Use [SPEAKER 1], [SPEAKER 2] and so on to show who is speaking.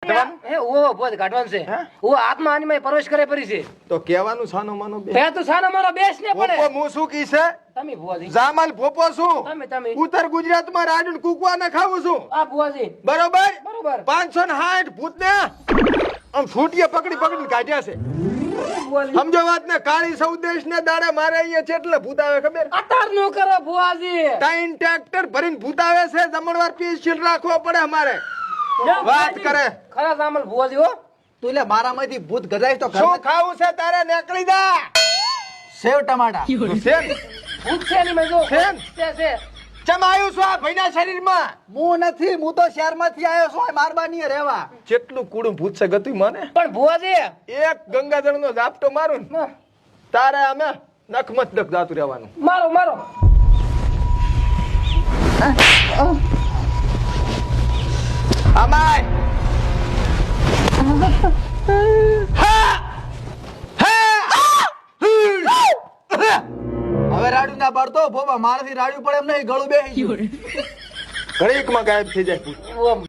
[SPEAKER 1] હે ઓ ભૂત કાઢવાનું છે ઓ આત્મા આની માં પ્રવેશ કરે પરી છે
[SPEAKER 2] તો કહેવાનું સાનો માનો બે
[SPEAKER 1] બે તો સાનો મારો બેસ ને પડે
[SPEAKER 2] પોપો હું શું કી છે
[SPEAKER 1] તમે ભુવાજી
[SPEAKER 2] જામલ પોપો છું
[SPEAKER 1] તમે
[SPEAKER 2] ઉત્તર ગુજરાતમાં રાડુન કુકવા ના ખાવું છું
[SPEAKER 1] આ ભુવાજી
[SPEAKER 2] બરોબર
[SPEAKER 1] બરોબર
[SPEAKER 2] 560 ભૂતને આમ છૂટીએ પકડીને કાઢ્યા છે સમજો વાત ને કાળી સૌદેશ ને દાડે મારે અહીંયા કેટલે ભૂત આવે ખબર
[SPEAKER 1] અતાર નો કરો ભુવાજી
[SPEAKER 2] ત્રણ ટ્રેક્ટર ભરીને ભૂત આવે છે જમણવાર પીસીલ રાખવો પડે અમારે વાત કરે
[SPEAKER 1] ખરા જામલ ભુવાજી હો
[SPEAKER 3] તું એટલે મારામાંથી ભૂત ગજાય તો
[SPEAKER 2] શું ખાવું છે તારે નીકળી જા
[SPEAKER 3] સેવ ટમાટા
[SPEAKER 2] સેમ
[SPEAKER 1] ભૂત છે ની મે જો
[SPEAKER 2] કેમ?
[SPEAKER 1] છે
[SPEAKER 2] ચમાયું છું આ ભઈના શરીરમાં
[SPEAKER 3] હું નથી હું તો શહેરમાંથી આવ્યો છું મારબાની રહેવા
[SPEAKER 2] કેટલું કુડું ભૂત છે ગતું મને
[SPEAKER 1] પણ ભુવાજી
[SPEAKER 2] એક ગંગાજળ નો ઝાપટો મારું ને તારે અમે નખમત નખ જાતું રહેવાનું
[SPEAKER 1] મારો મારો
[SPEAKER 2] અમાય
[SPEAKER 3] હવે રાડુ ના પાડતો ભોપા મારાથી રાડ્યું પડે એમ નહીં ગળું બેહી ગયું
[SPEAKER 2] ઘડીકમાં ગાયબ થઈ જાય ભૂત.
[SPEAKER 1] ઓમ